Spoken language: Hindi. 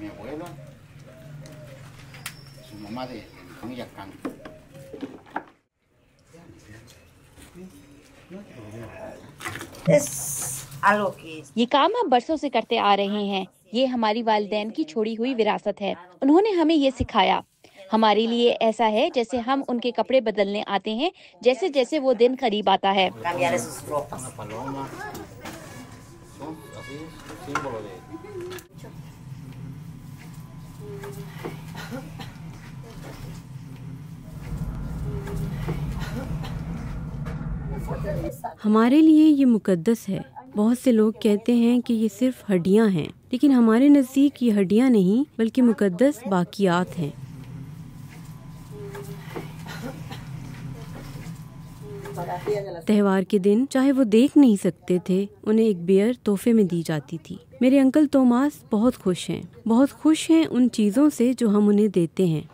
mi abuela, su mamá de Yacán. ये काम हम बरसों से करते आ रहे हैं। ये हमारी वालिदैन की छोड़ी हुई विरासत है। उन्होंने हमें ये सिखाया। हमारे लिए ऐसा है जैसे हम उनके कपड़े बदलने आते हैं, जैसे जैसे वो दिन करीब आता है। हमारे लिए ये मुकद्दस है। बहुत से लोग कहते हैं कि ये सिर्फ हड्डियां हैं, लेकिन हमारे नज़दीक ये हड्डियां नहीं बल्कि मुकद्दस बाकियात हैं। त्योहार के दिन चाहे वो देख नहीं सकते थे, उन्हें एक बियर तोहफे में दी जाती थी। मेरे अंकल तोमास बहुत खुश हैं उन चीज़ों से जो हम उन्हें देते हैं।